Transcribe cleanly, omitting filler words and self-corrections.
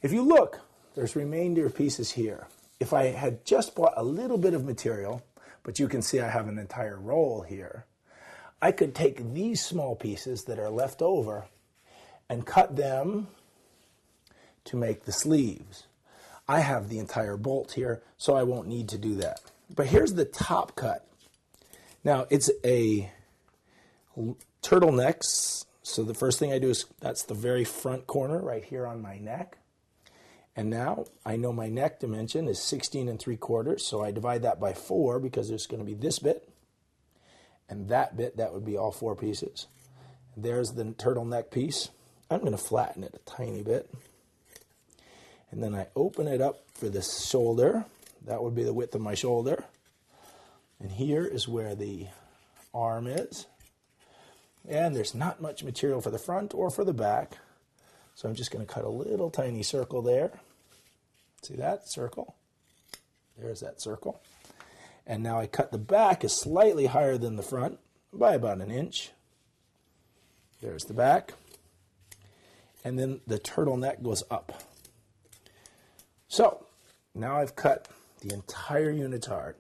If you look, there's remainder pieces here. If I had just bought a little bit of material, but you can see I have an entire roll here, I could take these small pieces that are left over and cut them to make the sleeves. I have the entire bolt here, so I won't need to do that. But here's the top cut. Now, it's a turtleneck, so the first thing I do is, that's the very front corner right here on my neck. And now I know my neck dimension is 16 3/4, so I divide that by 4 because there's going to be this bit and that bit. That would be all 4 pieces. There's the turtleneck piece. I'm going to flatten it a tiny bit. And then I open it up for the shoulder. That would be the width of my shoulder. And here is where the arm is. And there's not much material for the front or for the back. So I'm just going to cut a little tiny circle there. See that circle? There's that circle. And now I cut the back is slightly higher than the front by about 1 inch. There's the back. And then the turtleneck goes up. So now I've cut the entire unitard.